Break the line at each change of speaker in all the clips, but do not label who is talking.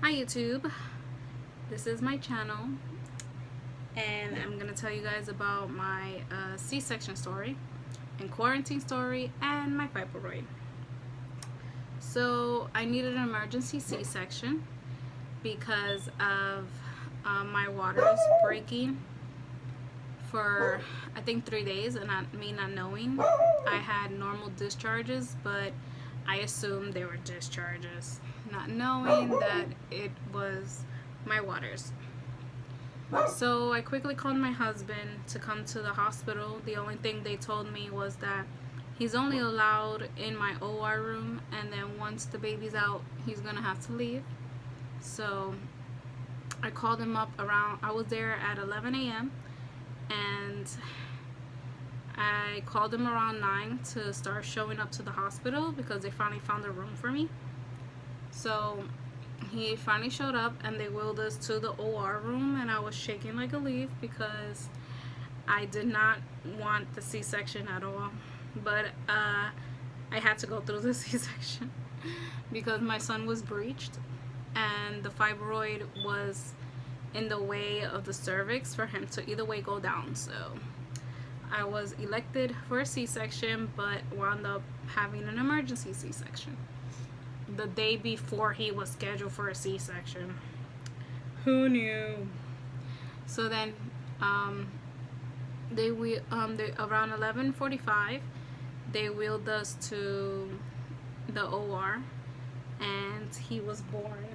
Hi YouTube, this is my channel and I'm gonna tell you guys about my C-section story and quarantine story and my fibroid. So I needed an emergency C-section because of my waters breaking for I think 3 days, and me not knowing. I had normal discharges, but I assumed they were discharges, not knowing that it was my waters. So I quickly called my husband to come to the hospital. The only thing they told me was that he's only allowed in my OR room, and then once the baby's out, he's gonna have to leave. So I called him up around, I was there at 11 a.m. and I called him around 9 to start showing up to the hospital because they finally found a room for me. So he finally showed up and they wheeled us to the OR room, and I was shaking like a leaf because I did not want the C-section at all. But I had to go through the C-section because my son was breached and the fibroid was in the way of the cervix for him to either way go down. So I was elected for a C-section, but wound up having an emergency C-section the day before he was scheduled for a C-section. Who knew? So then they around 11:45 they wheeled us to the OR, and he was born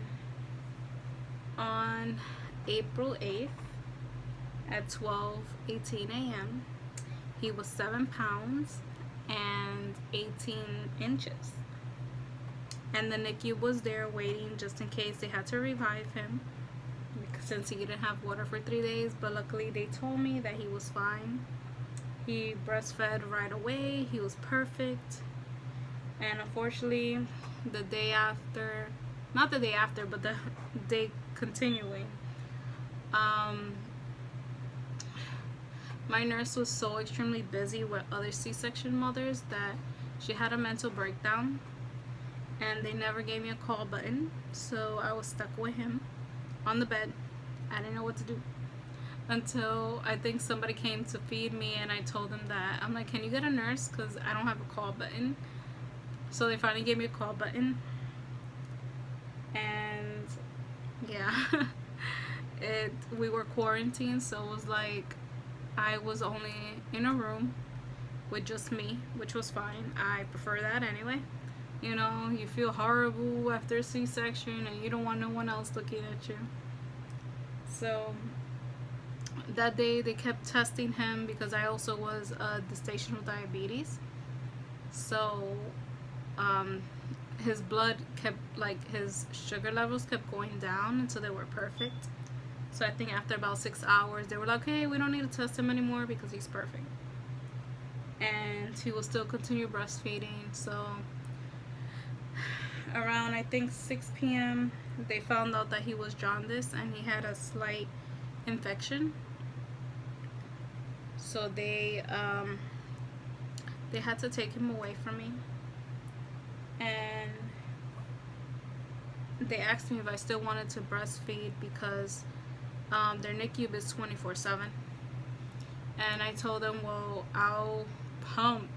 on April 8th at 12:18 a.m. He was 7 pounds and 18 inches. And the NICU was there waiting just in case they had to revive him since he didn't have water for 3 days. But luckily they told me that he was fine. He breastfed right away. He was perfect. And unfortunately, the day after, not the day after, but the day continuing, my nurse was so extremely busy with other C-section mothers that she had a mental breakdown, and they never gave me a call button. So I was stuck with him on the bed. I didn't know what to do until I think somebody came to feed me, and I told them that. I'm like, can you get a nurse because I don't have a call button? So they finally gave me a call button, and yeah. We were quarantined, so it was like I was only in a room with just me, which was fine. I prefer that anyway. You know, you feel horrible after a C-section and you don't want no one else looking at you. So that day they kept testing him because I also was gestational diabetes. So his blood kept, like, his sugar levels kept going down until they were perfect. So I think after about 6 hours they were like, hey, we don't need to test him anymore because he's perfect. And he will still continue breastfeeding. So around I think 6 p.m. they found out that he was jaundice and he had a slight infection. So they had to take him away from me, and they asked me if I still wanted to breastfeed because their NICU is 24/7. And I told them, well, I'll pump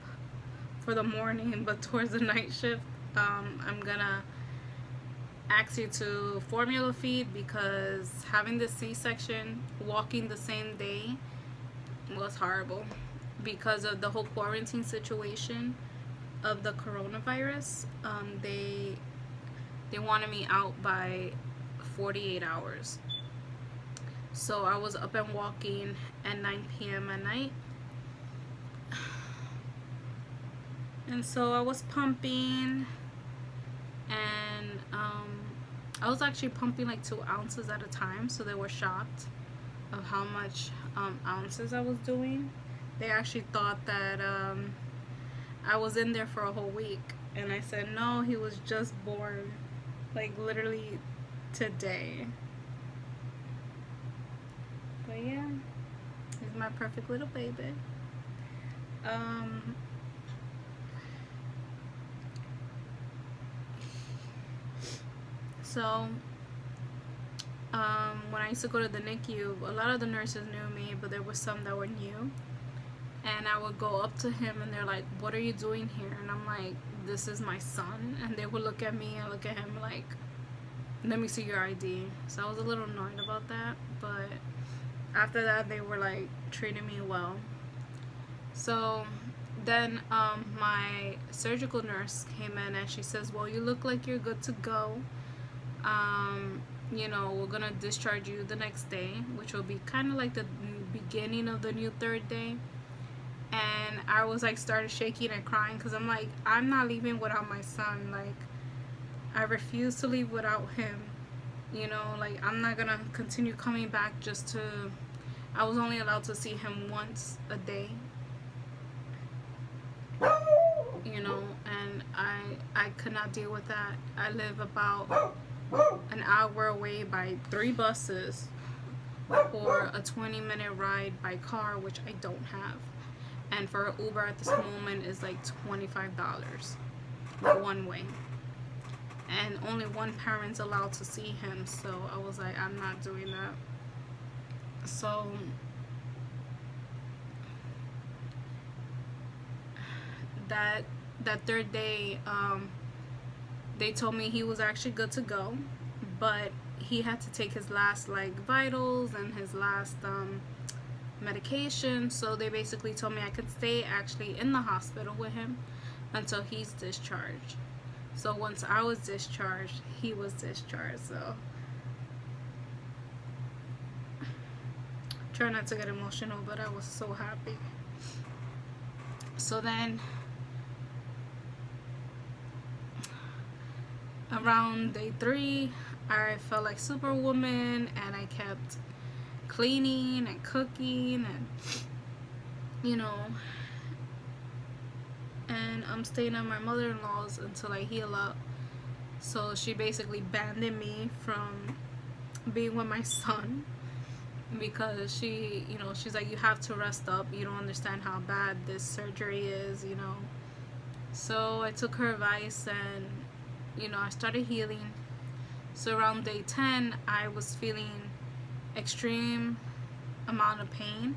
for the morning, but towards the night shift I'm gonna ask you to formula feed because having the C-section, walking the same day was horrible because of the whole quarantine situation of the coronavirus. They wanted me out by 48 hours. So I was up and walking at 9 p.m. at night. And so I was pumping, and I was actually pumping like 2 ounces at a time, so they were shocked of how much ounces I was doing. They actually thought that I was in there for a whole week, and I said no, he was just born like literally today. But yeah, he's my perfect little baby. So when I used to go to the NICU, a lot of the nurses knew me, but there were some that were new. And I would go up to him and they're like, "What are you doing here?" And I'm like, "This is my son." And they would look at me and look at him like, "Let me see your ID." So I was a little annoyed about that. But after that, they were like treating me well. So then my surgical nurse came in and she says, "Well, you look like you're good to go. We're gonna discharge you the next day," which will be kind of like the beginning of the new third day. And I was like started shaking and crying because I'm like, I'm not leaving without my son. Like, I refuse to leave without him. Like, I'm not gonna continue coming back just to, I was only allowed to see him once a day, and I could not deal with that. I live about an hour away by 3 buses or a 20-minute ride by car, which I don't have. And for Uber at this moment is like $25 one way. And only one parent's allowed to see him, so I was like, I'm not doing that. So that third day, they told me he was actually good to go, but he had to take his last like vitals and his last medication. So they basically told me I could stay actually in the hospital with him until he's discharged. So once I was discharged, he was discharged. So try not to get emotional, but I was so happy. So then around day 3, I felt like Superwoman, and I kept cleaning and cooking and and I'm staying at my mother-in-law's until I heal up. So she basically banned me from being with my son because she's like, you have to rest up, you don't understand how bad this surgery is. So I took her advice and I started healing. So around day 10, I was feeling extreme amount of pain,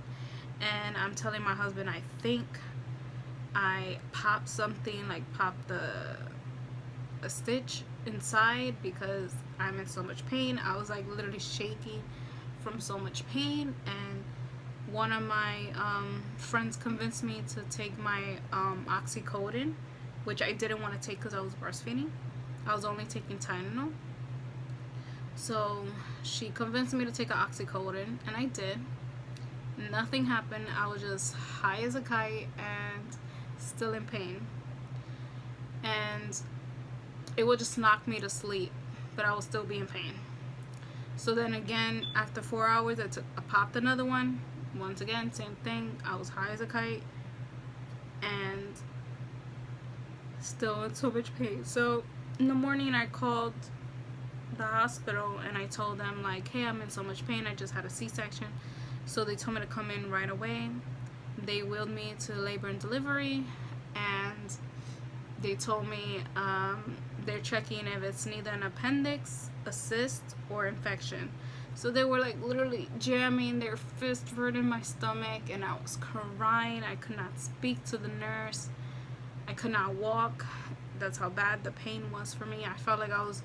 and I'm telling my husband, I think I popped something, like popped a stitch inside because I'm in so much pain. I was like literally shaking from so much pain, and one of my friends convinced me to take my oxycodone, which I didn't want to take because I was breastfeeding. I was only taking Tylenol. So she convinced me to take an oxycodone, and I did. Nothing happened. I was just high as a kite and still in pain. And it would just knock me to sleep, but I would still be in pain. So then again, after 4 hours, I popped another one. Once again, same thing. I was high as a kite and still in so much pain. So in the morning, I called the hospital and I told them like, hey, I'm in so much pain, I just had a C-section. So they told me to come in right away. They wheeled me to labor and delivery, and they told me they're checking if it's neither an appendix, a cyst, or infection. So they were like literally jamming their fist right in my stomach, and I was crying. I could not speak to the nurse. I could not walk. That's how bad the pain was for me. I felt like I was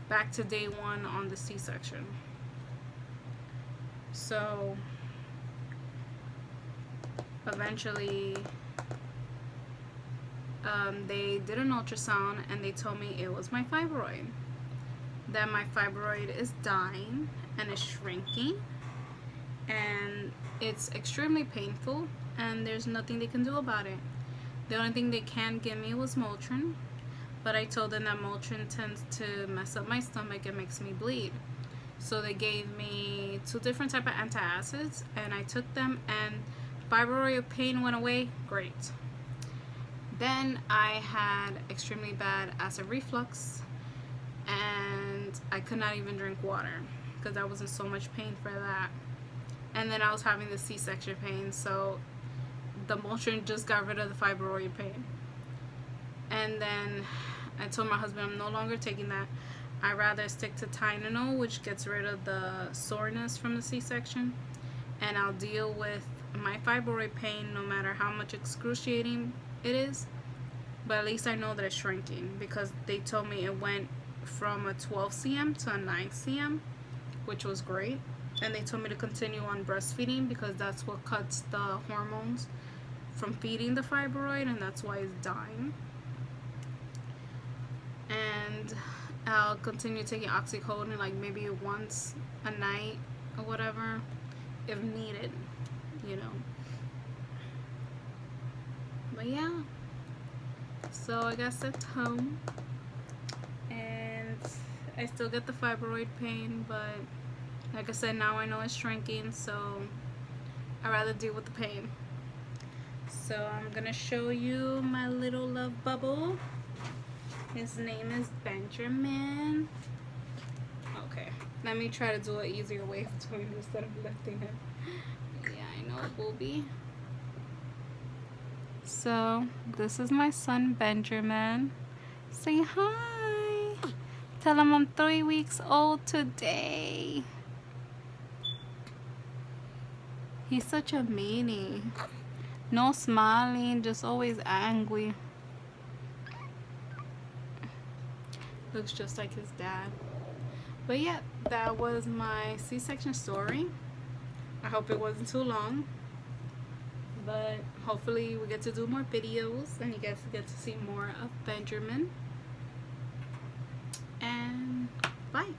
back to day 1 on the C-section. So eventually they did an ultrasound and they told me it was my fibroid, that my fibroid is dying and is shrinking, and it's extremely painful, and there's nothing they can do about it. The only thing they can give me was Motrin, but I told them that Motrin tends to mess up my stomach and makes me bleed. So they gave me 2 different type of antacids, and I took them, and fibroid pain went away. Great. Then I had extremely bad acid reflux, and I could not even drink water because I was in so much pain for that. And then I was having the C-section pain, so the Motrin just got rid of the fibroid pain. And then I told my husband I'm no longer taking that. I rather stick to Tylenol, which gets rid of the soreness from the C-section, and I'll deal with my fibroid pain no matter how much excruciating it is. But at least I know that it's shrinking, because they told me it went from a 12 cm to a 9 cm, which was great. And they told me to continue on breastfeeding because that's what cuts the hormones from feeding the fibroid, and that's why it's dying. And I'll continue taking oxycodone like maybe once a night or whatever if needed, you know. But yeah, so I got sent home, and I still get the fibroid pain, but like I said, now I know it's shrinking, so I'd rather deal with the pain. So I'm gonna show you my little love bubble. His name is Benjamin. Okay, let me try to do an easier way of doing this instead of lifting him. Yeah, I know, booby. So this is my son Benjamin. Say hi. Tell him I'm 3 weeks old today. He's such a meanie. No smiling, just always angry. Looks just like his dad. But yeah, that was my C-section story. I hope it wasn't too long. But hopefully we get to do more videos and you guys get to see more of Benjamin. And bye.